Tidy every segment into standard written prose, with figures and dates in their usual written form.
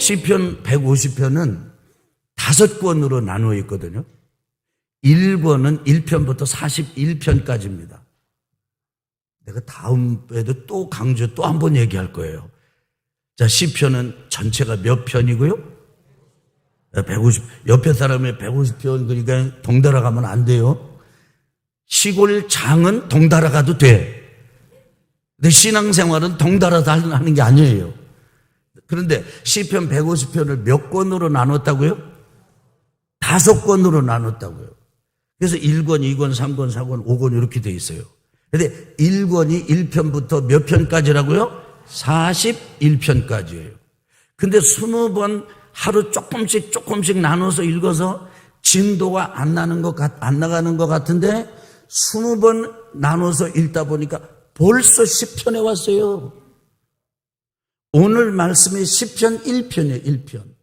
시편 150편은 5권으로 나누어 있거든요. 1권은 1편부터 41편까지입니다. 내가 다음에도 또 강조 또 한 번 얘기할 거예요. 자, 시편은 전체가 몇 편이고요? 150. 옆에 사람의 150편, 그러니까 동달아 가면 안 돼요. 시골 장은 동달아 가도 돼. 근데 신앙생활은 동달아서 하는 게 아니에요. 그런데 시편 150편을 몇 권으로 나눴다고요? 5권으로 나눴다고요. 그래서 1권, 2권, 3권, 4권, 5권 이렇게 돼 있어요. 그런데 1권이 1편부터 몇 편까지라고요? 41편까지예요. 근데 20번 하루 조금씩 나눠서 읽어서 진도가 안 나가는 것 같은데 20번 나눠서 읽다 보니까 벌써 10편에 왔어요. 오늘 말씀이 시편 1편이에요. 1편.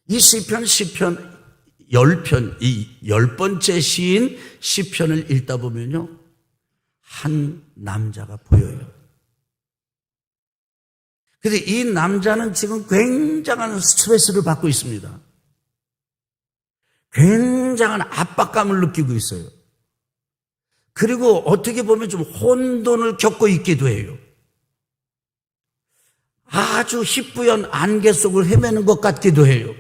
이 시편 10편, 이 10번째 시인 시편을 읽다 보면요, 한 남자가 보여요. 그런데 이 남자는 지금 굉장한 스트레스를 받고 있습니다. 굉장한 압박감을 느끼고 있어요. 그리고 어떻게 보면 좀 혼돈을 겪고 있기도 해요. 아주 희뿌연 안개 속을 헤매는 것 같기도 해요.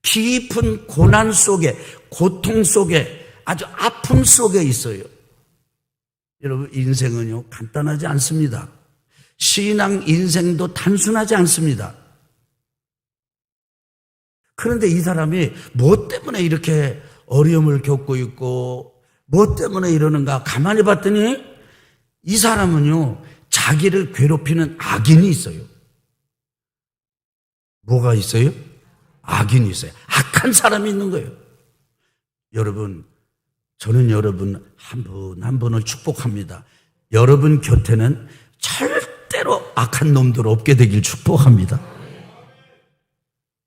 깊은 고난 속에, 고통 속에, 아주 아픔 속에 있어요. 여러분, 인생은요, 간단하지 않습니다. 신앙 인생도 단순하지 않습니다. 그런데 이 사람이 뭐 때문에 이렇게 어려움을 겪고 있고 뭐 때문에 이러는가 가만히 봤더니 이 사람은요, 자기를 괴롭히는 악인이 있어요. 뭐가 있어요? 악인이 있어요. 악한 사람이 있는 거예요. 여러분, 저는 여러분 한 분 한 분을 축복합니다. 여러분 곁에는 절대로 악한 놈들 없게 되길 축복합니다.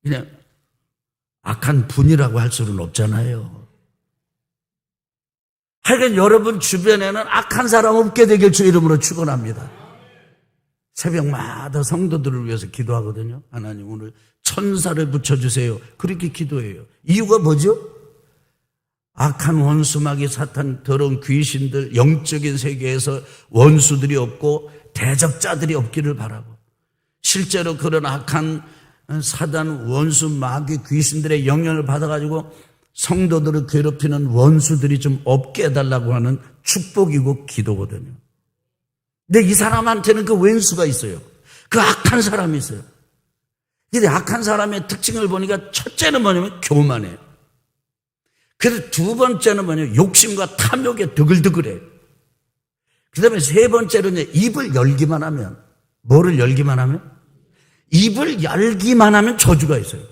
그냥 악한 분이라고 할 수는 없잖아요. 하여간 여러분 주변에는 악한 사람 없게 되길 주 이름으로 축원합니다. 새벽마다 성도들을 위해서 기도하거든요. 하나님 오늘 천사를 붙여주세요. 그렇게 기도해요. 이유가 뭐죠? 악한 원수 마귀 사탄 더러운 귀신들 영적인 세계에서 원수들이 없고 대적자들이 없기를 바라고, 실제로 그런 악한 사단 원수 마귀 귀신들의 영향을 받아가지고 성도들을 괴롭히는 원수들이 좀 없게 해달라고 하는 축복이고 기도거든요. 근데 이 사람한테는 그 왼수가 있어요. 그 악한 사람이 있어요. 근데 악한 사람의 특징을 보니까 첫째는 뭐냐면 교만해요. 그래서 두 번째는 뭐냐면 욕심과 탐욕에 드글드글해요. 그 다음에 세 번째로는 입을 열기만 하면, 뭐를 열기만 하면? 입을 열기만 하면 저주가 있어요.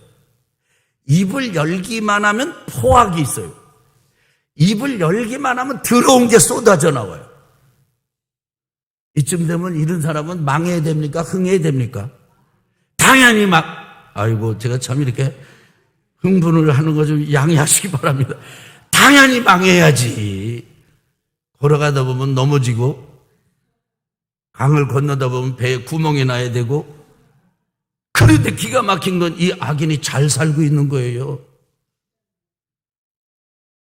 입을 열기만 하면 포악이 있어요. 입을 열기만 하면 더러운 게 쏟아져 나와요. 이쯤 되면 이런 사람은 망해야 됩니까? 흥해야 됩니까? 당연히 아이고, 제가 참 이렇게 흥분을 하는 거 좀 양해하시기 바랍니다. 당연히 망해야지. 걸어가다 보면 넘어지고, 강을 건너다 보면 배에 구멍이 나야 되고, 그런데 기가 막힌 건 이 악인이 잘 살고 있는 거예요.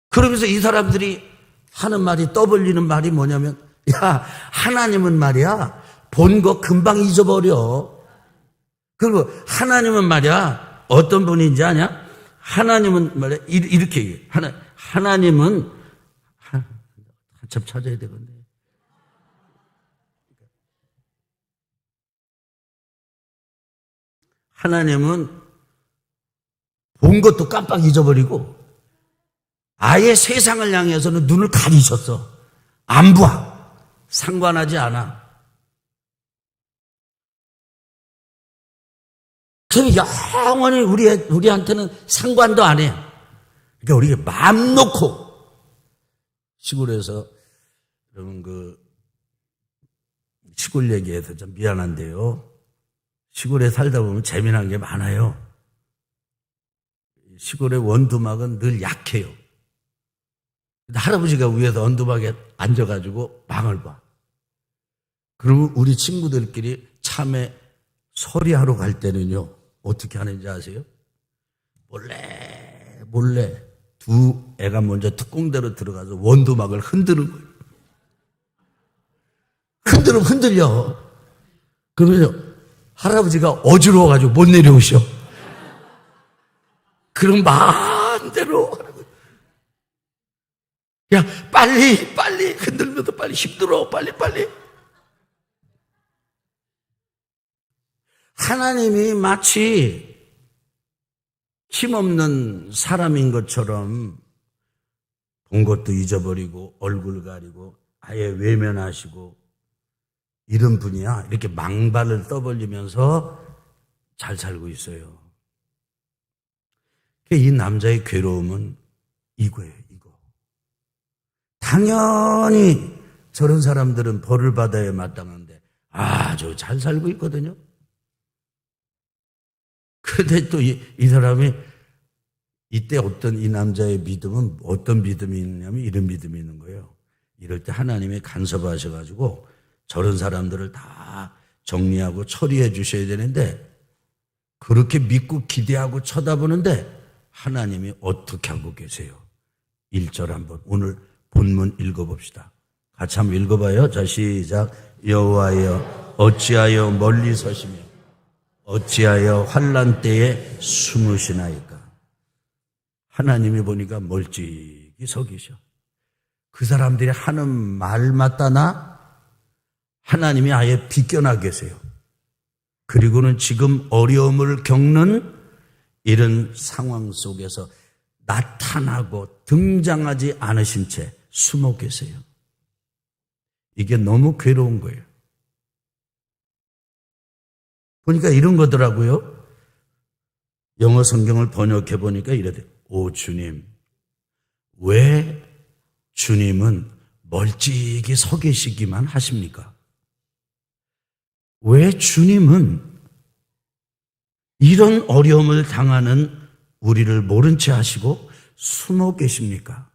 그러면서 이 사람들이 하는 말이, 떠벌리는 말이 뭐냐면, 야, 하나님은 말이야, 본 거 금방 잊어버려. 그리고 하나님은 말이야, 어떤 분인지 아냐? 하나님은 말이야, 이렇게 얘기해. 하나님은, 한참 찾아야 되겠네. 하나님은 본 것도 깜빡 잊어버리고 아예 세상을 향해서는 눈을 가리셨어. 안 봐. 상관하지 않아. 그럼 영원히 우리한테는 상관도 안 해. 그러니까 우리가 마음 놓고, 시골에서, 여러분 시골 얘기해서 좀 미안한데요. 시골에 살다 보면 재미난 게 많아요. 시골의 원두막은 늘 약해요. 근데 할아버지가 위에서 원두막에 앉아가지고 망을 봐. 그리고 우리 친구들끼리 참외 서리하러 갈 때는요, 어떻게 하는지 아세요? 몰래 두 애가 먼저 특공대로 들어가서 원두막을 흔드는 거예요. 흔들려. 그러면요, 할아버지가 어지러워가지고 못 내려오셔. 그럼 마음대로 하는 거예요. 야, 빨리 흔들면서 빨리 힘들어, 빨리. 하나님이 마치 힘없는 사람인 것처럼 본 것도 잊어버리고 얼굴 가리고 아예 외면하시고 이런 분이야. 이렇게 망발을 떠벌리면서 잘 살고 있어요. 이 남자의 괴로움은 이거예요, 이거. 당연히 저런 사람들은 벌을 받아야 마땅한데 아주 잘 살고 있거든요. 그런데 또 이 사람이 이때 어떤 이 남자의 믿음은 어떤 믿음이 있냐면 이런 믿음이 있는 거예요. 이럴 때 하나님이 간섭하셔가지고 저런 사람들을 다 정리하고 처리해 주셔야 되는데 그렇게 믿고 기대하고 쳐다보는데 하나님이 어떻게 하고 계세요? 1절 한번 오늘 본문 읽어봅시다. 같이 한번 읽어봐요. 자, 시작. 여호와여 어찌하여 멀리 서시며 어찌하여 환난 때에 숨으시나이까. 하나님이 보니까 멀찍이 서 계셔. 그 사람들이 하는 말마다나 하나님이 아예 비껴나 계세요. 그리고는 지금 어려움을 겪는 이런 상황 속에서 나타나고 등장하지 않으신 채 숨어 계세요. 이게 너무 괴로운 거예요. 보니까 이런 거더라고요. 영어 성경을 번역해 보니까 이래요. 오 주님, 왜 주님은 멀찍이 서 계시기만 하십니까? 왜 주님은 이런 어려움을 당하는 우리를 모른 채 하시고 숨어 계십니까?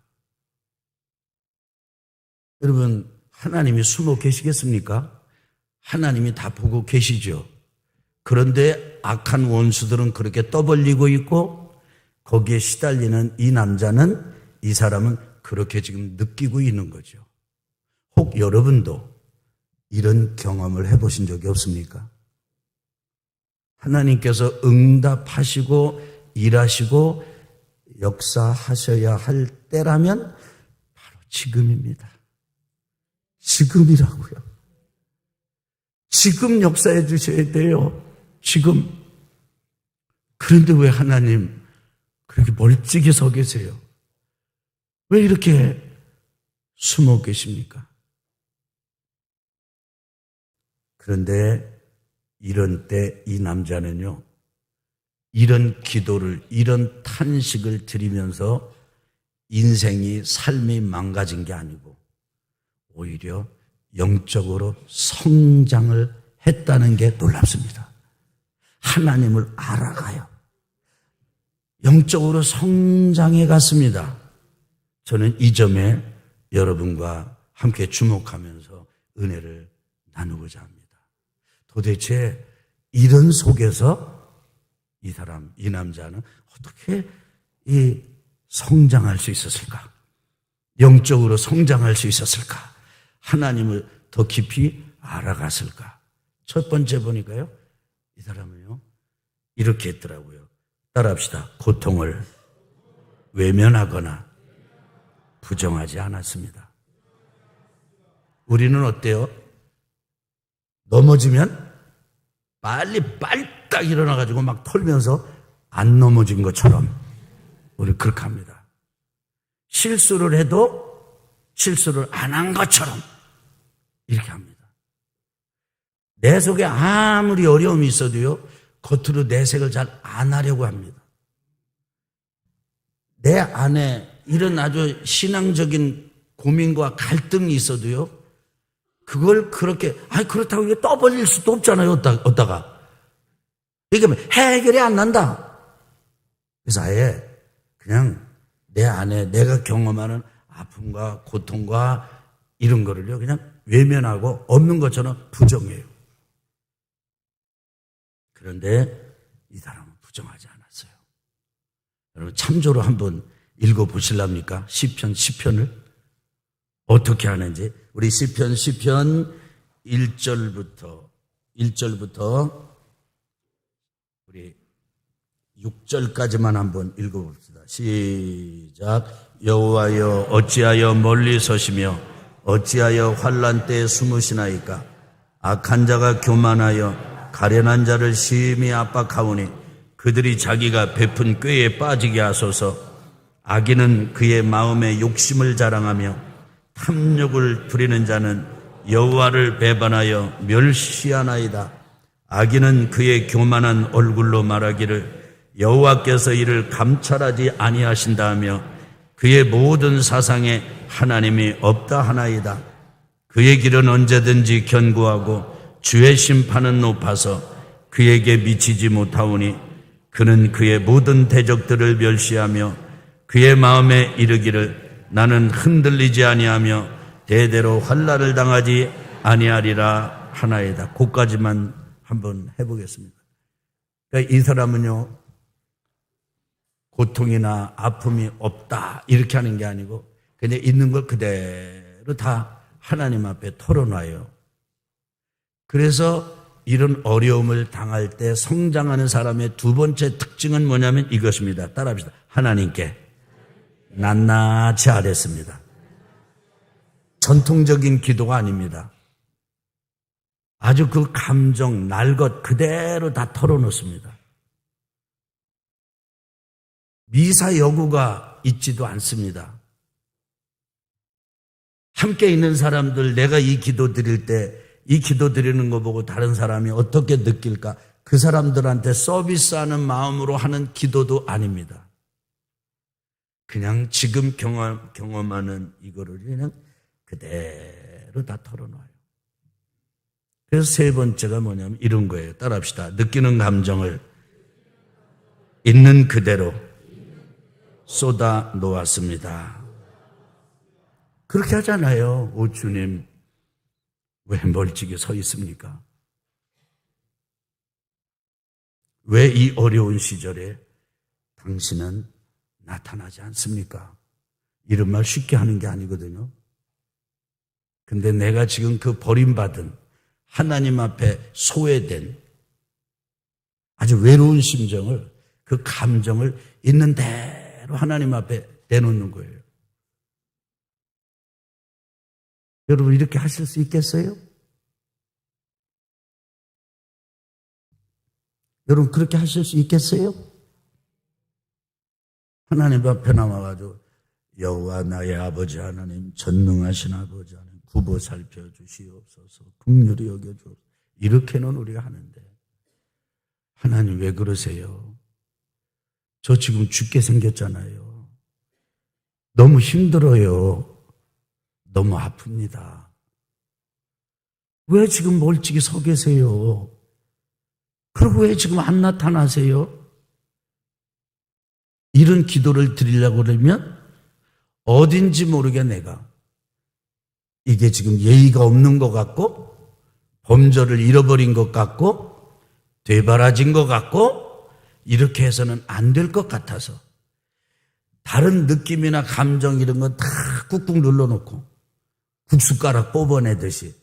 여러분, 하나님이 숨어 계시겠습니까? 하나님이 다 보고 계시죠. 그런데 악한 원수들은 그렇게 떠벌리고 있고 거기에 시달리는 이 남자는, 이 사람은 그렇게 지금 느끼고 있는 거죠. 혹 여러분도 이런 경험을 해보신 적이 없습니까? 하나님께서 응답하시고 일하시고 역사하셔야 할 때라면 바로 지금입니다. 지금이라고요. 지금 역사해 주셔야 돼요. 지금. 그런데 왜 하나님 그렇게 멀찍이 서 계세요? 왜 이렇게 숨어 계십니까? 그런데 이런 때 이 남자는요, 이런 기도를, 이런 탄식을 드리면서 인생이, 삶이 망가진 게 아니고 오히려 영적으로 성장을 했다는 게 놀랍습니다. 하나님을 알아가요. 영적으로 성장해 갔습니다. 저는 이 점에 여러분과 함께 주목하면서 은혜를 나누고자 합니다. 도대체 이런 속에서 이 사람, 이 남자는 어떻게 이 성장할 수 있었을까? 영적으로 성장할 수 있었을까? 하나님을 더 깊이 알아갔을까? 첫 번째 보니까요, 이 사람은요, 이렇게 했더라고요. 따라합시다. 고통을 외면하거나 부정하지 않았습니다. 우리는 어때요? 넘어지면 빨리 빨딱 일어나가지고 막 털면서 안 넘어진 것처럼 우리 그렇게 합니다. 실수를 해도 실수를 안 한 것처럼 이렇게 합니다. 내 속에 아무리 어려움이 있어도요, 겉으로 내색을 잘 안 하려고 합니다. 내 안에 이런 아주 신앙적인 고민과 갈등이 있어도요, 그걸 그렇게, 그렇다고 이게 떠벌릴 수도 없잖아요, 어디다가. 이게 해결이 안 난다. 그래서 아예 그냥 내 안에 내가 경험하는 아픔과 고통과 이런 거를요, 그냥 외면하고 없는 것처럼 부정해요. 그런데 이 사람은 부정하지 않았어요. 여러분 참조로 한번 읽어보실랍니까? 시편을 어떻게 하는지. 우리 시편 1절부터 우리 6절까지만 한번 읽어봅시다. 시작. 여호와여 어찌하여 멀리 서시며 어찌하여 환난 때에 숨으시나이까. 악한 자가 교만하여 가련한 자를 심히 압박하오니 그들이 자기가 베푼 꾀에 빠지게 하소서. 악인은 그의 마음에 욕심을 자랑하며 탐욕을 부리는 자는 여호와를 배반하여 멸시하나이다. 악인은 그의 교만한 얼굴로 말하기를 여호와께서 이를 감찰하지 아니하신다 하며 그의 모든 사상에 하나님이 없다 하나이다. 그의 길은 언제든지 견고하고 주의 심판은 높아서 그에게 미치지 못하오니 그는 그의 모든 대적들을 멸시하며 그의 마음에 이르기를 나는 흔들리지 아니하며 대대로 환난을 당하지 아니하리라 하나이다. 그까지만 한번 해보겠습니다. 그러니까 이 사람은요, 고통이나 아픔이 없다 이렇게 하는 게 아니고 그냥 있는 걸 그대로 다 하나님 앞에 털어놔요. 그래서 이런 어려움을 당할 때 성장하는 사람의 두 번째 특징은 뭐냐면 이것입니다. 따라합시다. 하나님께 낱낱이 아뢰습니다. 전통적인 기도가 아닙니다. 아주 그 감정, 날 것 그대로 다 털어놓습니다. 미사 여구가 있지도 않습니다. 함께 있는 사람들, 내가 이 기도 드릴 때 이 기도 드리는 거 보고 다른 사람이 어떻게 느낄까? 그 사람들한테 서비스하는 마음으로 하는 기도도 아닙니다. 그냥 지금 경험하는 이거를 그냥 그대로 다 털어놔요. 그래서 세 번째가 뭐냐면 이런 거예요. 따라합시다. 느끼는 감정을 있는 그대로 쏟아 놓았습니다. 그렇게 하잖아요. 오 주님, 왜 멀찍이 서 있습니까? 왜 이 어려운 시절에 당신은 나타나지 않습니까? 이런 말 쉽게 하는 게 아니거든요. 근데 내가 지금 그 버림받은 하나님 앞에 소외된 아주 외로운 심정을, 그 감정을 있는 대로 하나님 앞에 내놓는 거예요. 여러분 이렇게 하실 수 있겠어요? 여러분 그렇게 하실 수 있겠어요? 하나님 앞에 나와가지고 여호와 나의 아버지 하나님, 전능하신 아버지 하나님, 굽어 살펴주시옵소서, 긍휼히 여겨주옵소서, 이렇게는 우리가 하는데 하나님 왜 그러세요? 저 지금 죽게 생겼잖아요. 너무 힘들어요. 너무 아픕니다. 왜 지금 멀찍이 서 계세요? 그리고 왜 지금 안 나타나세요? 이런 기도를 드리려고 그러면 어딘지 모르게 내가 이게 지금 예의가 없는 것 같고 범절을 잃어버린 것 같고 되바라진 것 같고 이렇게 해서는 안 될 것 같아서 다른 느낌이나 감정 이런 건 다 꾹꾹 눌러놓고 국숫가락 뽑아내듯이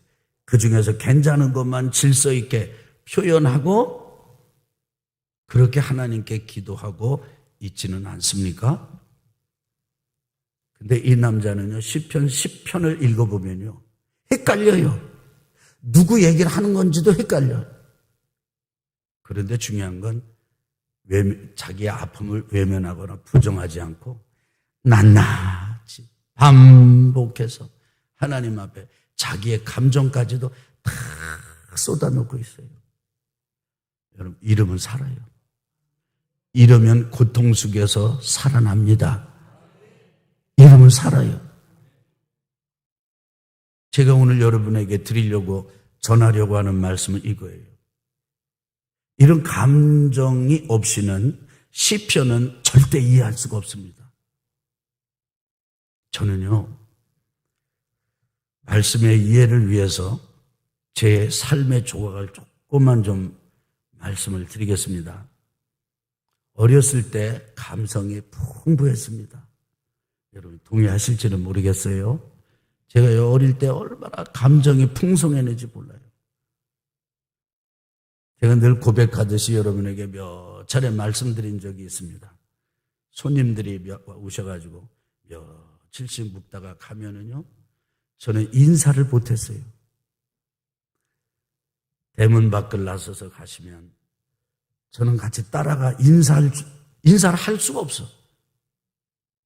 그중에서 괜찮은 것만 질서 있게 표현하고 그렇게 하나님께 기도하고 있지는 않습니까? 근데 이 남자는요, 시편 10편을 읽어보면요, 헷갈려요. 누구 얘기를 하는 건지도 헷갈려요. 그런데 중요한 건 자기의 아픔을 외면하거나 부정하지 않고 낱낱이 반복해서 하나님 앞에 자기의 감정까지도 다 쏟아놓고 있어요. 여러분, 이러면 살아요. 이러면 고통 속에서 살아납니다. 이러면 살아요. 제가 오늘 여러분에게 드리려고 전하려고 하는 말씀은 이거예요. 이런 감정이 없이는 시편은 절대 이해할 수가 없습니다. 저는요, 말씀의 이해를 위해서 제 삶의 조각을 조금만 좀 말씀을 드리겠습니다. 어렸을 때 감성이 풍부했습니다. 여러분 동의하실지는 모르겠어요. 제가 어릴 때 얼마나 감정이 풍성했는지 몰라요. 제가 늘 고백하듯이 여러분에게 몇 차례 말씀드린 적이 있습니다. 손님들이 오셔가지고 며칠씩 묵다가 가면은요, 저는 인사를 못했어요. 대문 밖을 나서서 가시면 저는 같이 따라가 인사를 할 수가 없어.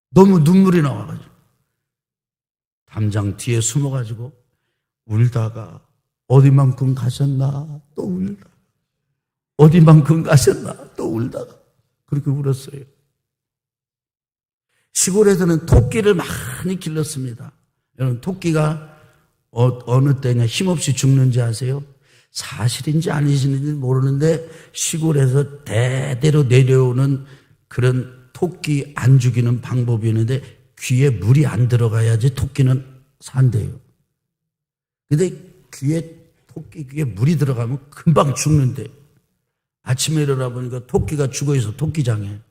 너무 눈물이 나와가지고 담장 뒤에 숨어가지고 울다가 어디만큼 가셨나 또 울다, 어디만큼 가셨나 또 울다가 그렇게 울었어요. 시골에서는 토끼를 많이 길렀습니다. 여러분 토끼가 어느 때냐 힘없이 죽는지 아세요? 사실인지 아니신지 모르는데 시골에서 대대로 내려오는 그런 토끼 안 죽이는 방법이 있는데 귀에 물이 안 들어가야지 토끼는 산대요. 근데 토끼 귀에 물이 들어가면 금방 죽는데 아침에 일어나 보니까 토끼가 죽어있어, 토끼장에.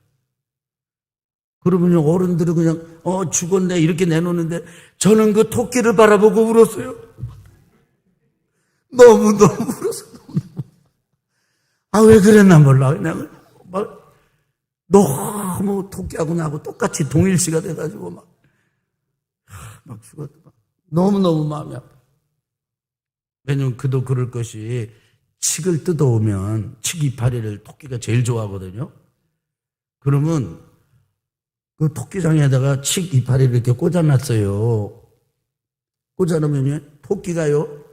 그러면 어른들은 그냥 죽었네 이렇게 내놓는데 저는 그 토끼를 바라보고 울었어요. 너무 울었어. 왜 그랬나 몰라. 그냥 너무 토끼하고 나하고 똑같이 동일시가 돼가지고 막 죽었다. 너무너무 마음이 아파. 왜냐면 그도 그럴 것이 칡을 뜯어오면 칡 이파리를 토끼가 제일 좋아하거든요. 그러면 그 토끼장에다가 칡 이파리를 이렇게 꽂아놨어요. 꽂아놓으면 토끼가요,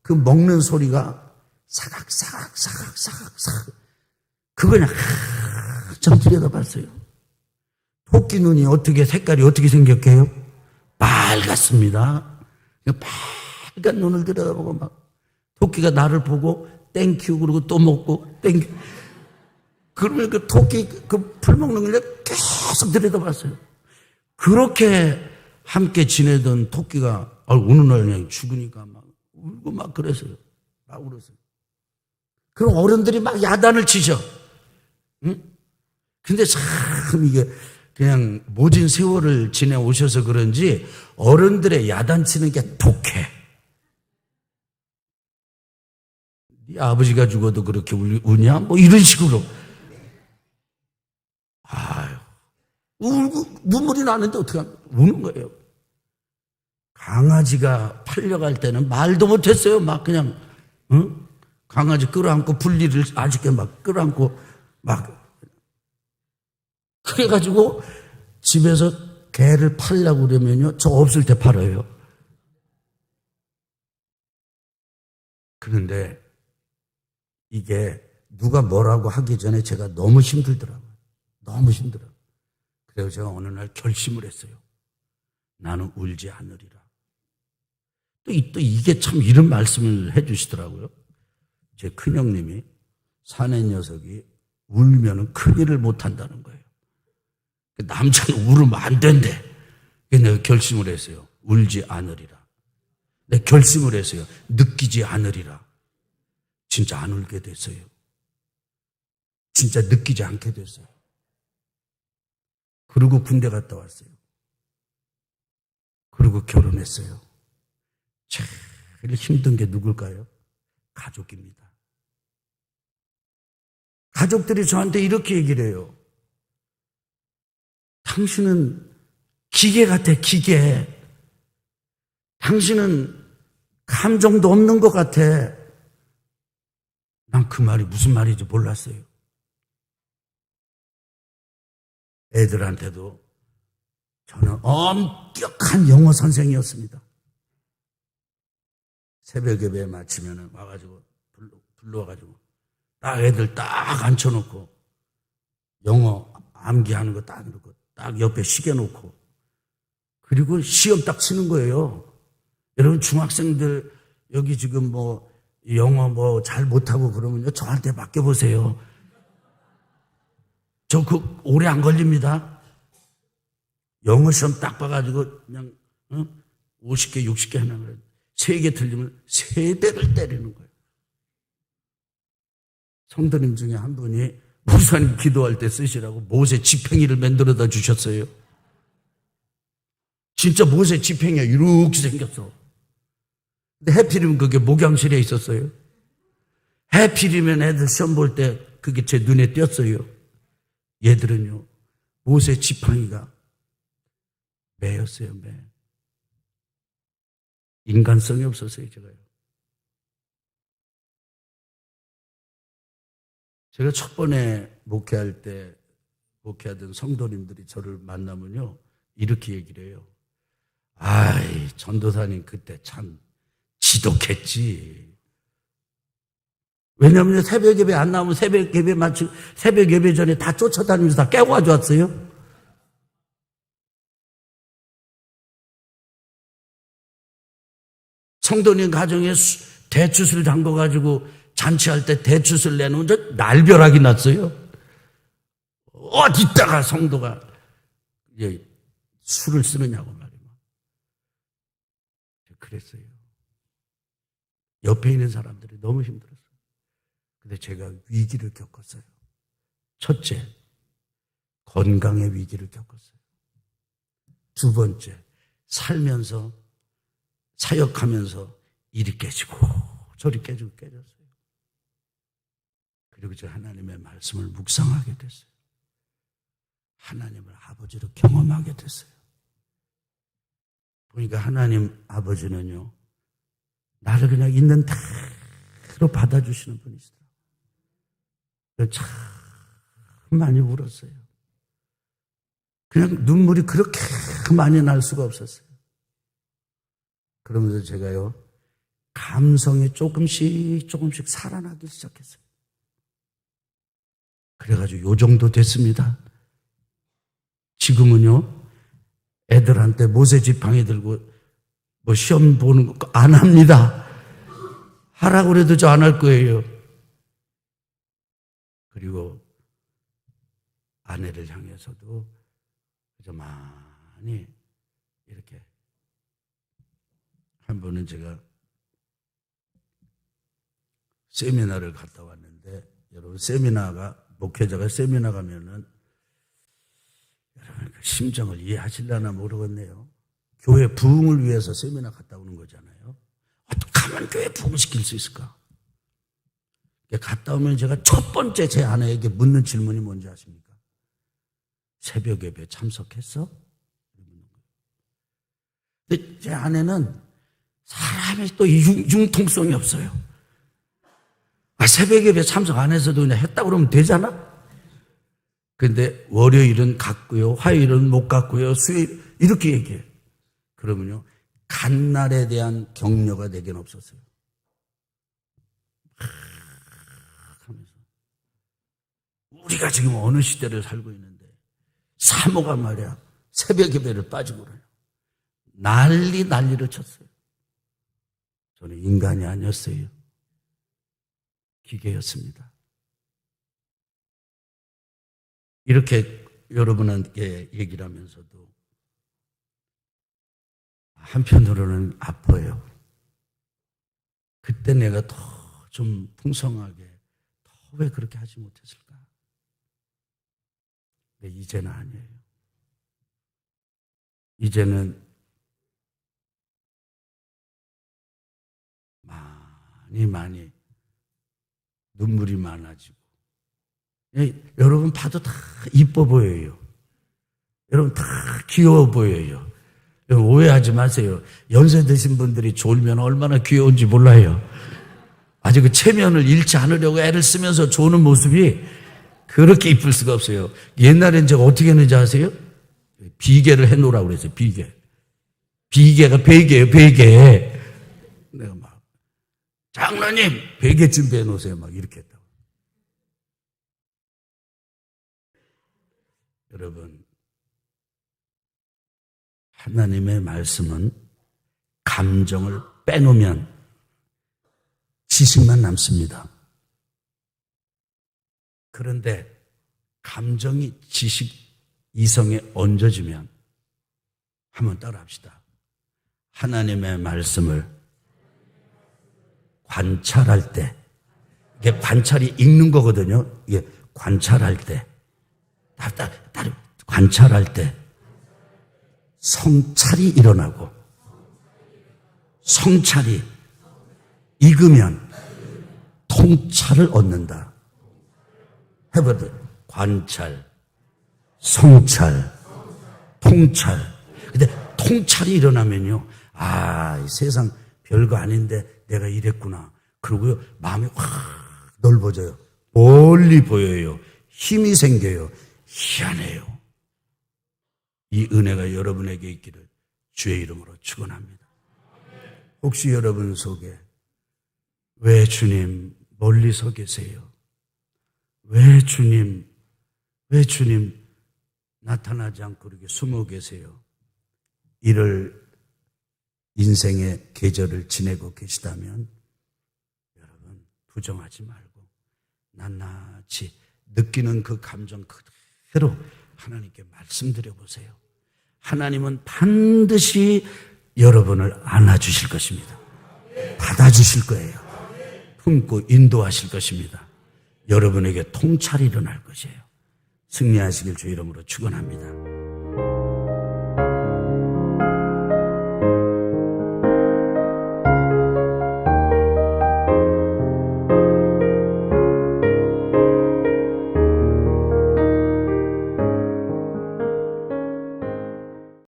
그 먹는 소리가 사각사각 그걸 한참 들여다봤어요. 토끼 눈이 색깔이 어떻게 생겼게요? 빨갛습니다. 빨간 눈을 들여다보고 토끼가 나를 보고 땡큐 그러고 또 먹고 땡큐. 그러면 그 토끼 그 풀 먹는 걸 계속 들여다봤어요. 그렇게 함께 지내던 토끼가 어느 날 그냥 죽으니까 울고 그랬어요. 울었어요. 그럼 어른들이 야단을 치셔. 응? 근데 참 이게 그냥 모진 세월을 지내오셔서 그런지 어른들의 야단치는 게 독해. 네 아버지가 죽어도 그렇게 우냐? 이런 식으로. 울고 눈물이 나는데 어떻게 우는 거예요. 강아지가 팔려갈 때는 말도 못했어요. 그냥 강아지 끌어안고 분리를 아직게 끌어안고 그래가지고 집에서 개를 팔려고 그러면요, 저 없을 때 팔아요. 그런데 이게 누가 뭐라고 하기 전에 제가 너무 힘들더라고요. 너무 힘들어요. 그래서 제가 어느 날 결심을 했어요. 나는 울지 않으리라. 또 이게 참 이런 말씀을 해 주시더라고요. 제 큰형님이 사내 녀석이 울면은 큰일을 못 한다는 거예요. 남자는 울으면 안 된대. 내가 결심을 했어요. 울지 않으리라. 내가 결심을 했어요. 느끼지 않으리라. 진짜 안 울게 됐어요. 진짜 느끼지 않게 됐어요. 그리고 군대 갔다 왔어요. 그리고 결혼했어요. 제일 힘든 게 누굴까요? 가족입니다. 가족들이 저한테 이렇게 얘기를 해요. 당신은 기계 같아, 기계. 당신은 감정도 없는 것 같아. 난 그 말이 무슨 말인지 몰랐어요. 애들한테도 저는 엄격한 영어 선생이었습니다. 새벽 예배 마치면 와가지고 불러와가지고 딱 애들 딱 앉혀놓고 영어 암기하는 거 딱 놓고 딱 옆에 시계 놓고 그리고 시험 딱 치는 거예요. 여러분 중학생들 여기 지금 영어 잘 못하고 그러면요 저한테 맡겨보세요. 저 오래 안 걸립니다. 영어 시험 딱 봐가지고 그냥 50개 60개 하는 거예요. 3개 틀리면 3대를 때리는 거예요. 성도님 중에 한 분이 목사님 기도할 때 쓰시라고 모세 지팽이를 만들어다 주셨어요. 진짜 모세 지팽이가 이렇게 생겼어. 근데 해필이면 그게 목양실에 있었어요. 해필이면 애들 시험 볼 때 그게 제 눈에 띄었어요. 얘들은요, 모세 지팡이가 매였어요, 매. 인간성이 없었어요, 제가요. 제가 첫 번에 목회할 때, 목회하던 성도님들이 저를 만나면요, 이렇게 얘기를 해요. 아이, 전도사님 그때 참 지독했지. 왜냐하면 새벽 예배 안 나오면 새벽 예배 마치고 새벽 예배 전에 다 쫓아다니면서 다 깨고 가져왔어요. 성도님 가정에 대추술 담궈가지고 잔치할 때 대추술 내놓은데 날벼락이 났어요. 어디다가 성도가 술을 쓰느냐고 말이에요. 그랬어요. 옆에 있는 사람들이 너무 힘들었어요. 근데 제가 위기를 겪었어요. 첫째, 건강의 위기를 겪었어요. 두 번째, 살면서, 사역하면서 일이 깨지고 저리 깨지고 깨졌어요. 그리고 저 하나님의 말씀을 묵상하게 됐어요. 하나님을 아버지로 경험하게 됐어요. 보니까 하나님 아버지는요, 나를 그냥 있는 대로 받아주시는 분이시다. 참 많이 울었어요. 그냥 눈물이 그렇게 많이 날 수가 없었어요. 그러면서 제가요, 감성이 조금씩 살아나기 시작했어요. 그래가지고 요 정도 됐습니다. 지금은요, 애들한테 모세 지팡이 들고 뭐 시험 보는 거 안 합니다. 하라고 그래도 저 안 할 거예요. 그리고 아내를 향해서도 그저 많이 이렇게 한 번은 제가 세미나를 갔다 왔는데, 여러분 세미나가, 목회자가 세미나 가면은 여러분 그 심정을 이해하실려나 모르겠네요. 교회 부흥을 위해서 세미나 갔다 오는 거잖아요. 어떻게 하면 교회 부흥시킬 수 있을까? 갔다 오면 제가 첫 번째 제 아내에게 묻는 질문이 뭔지 아십니까? 새벽 예배 참석했어? 근데 제 아내는 사람이 또 융통성이 없어요. 새벽 예배 참석 안 해서도 그냥 했다 그러면 되잖아? 근데 월요일은 갔고요, 화요일은 못 갔고요, 수요일 이렇게 얘기해요. 그러면요, 간날에 대한 격려가 내겐 없었어요. 하면서 우리가 지금 어느 시대를 살고 있는데 사모가 말이야 새벽 예배를 빠지고 그래요. 난리를 쳤어요. 저는 인간이 아니었어요. 기계였습니다. 이렇게 여러분에게 얘기를 하면서도 한편으로는 아파요. 그때 내가 더 좀 풍성하게, 더 왜 그렇게 하지 못했을까? 근데 이제는 아니에요. 이제는 많이 눈물이 많아지고, 여러분 봐도 다 이뻐 보여요. 여러분 다 귀여워 보여요. 여러분 오해하지 마세요. 연세 드신 분들이 졸면 얼마나 귀여운지 몰라요. 아직 그 체면을 잃지 않으려고 애를 쓰면서 조는 모습이 그렇게 이쁠 수가 없어요. 옛날엔 제가 어떻게 했는지 아세요? 비계를 해놓으라고 그랬어요. 비계가 베개예요, 베개. 내가 막 장로님 베개 준비해 놓으세요, 막 이렇게 했다고. 여러분, 하나님의 말씀은 감정을 빼놓으면 지식만 남습니다. 그런데 감정이 지식 이성에 얹어지면, 한번 따라합시다. 하나님의 말씀을 관찰할 때 이게 관찰이 읽는 거거든요. 이게 관찰할 때, 관찰할 때 성찰이 일어나고, 성찰이 익으면 통찰을 얻는다. 해보세요. 관찰, 성찰, 통찰. 근데 통찰이 일어나면요, 아, 이 세상 별거 아닌데 내가 이랬구나. 그러고요, 마음이 확 넓어져요. 멀리 보여요. 힘이 생겨요. 희한해요. 이 은혜가 여러분에게 있기를 주의 이름으로 축원합니다. 혹시 여러분 속에 왜 주님 멀리 서 계세요? 왜 주님 나타나지 않고 이렇게 숨어 계세요? 이를 인생의 계절을 지내고 계시다면 여러분 부정하지 말고 낱낱이 느끼는 그 감정 그대로 하나님께 말씀드려 보세요. 하나님은 반드시 여러분을 안아주실 것입니다. 받아주실 거예요. 품고 인도하실 것입니다. 여러분에게 통찰이 일어날 것이에요. 승리하시길 주 이름으로 축원합니다.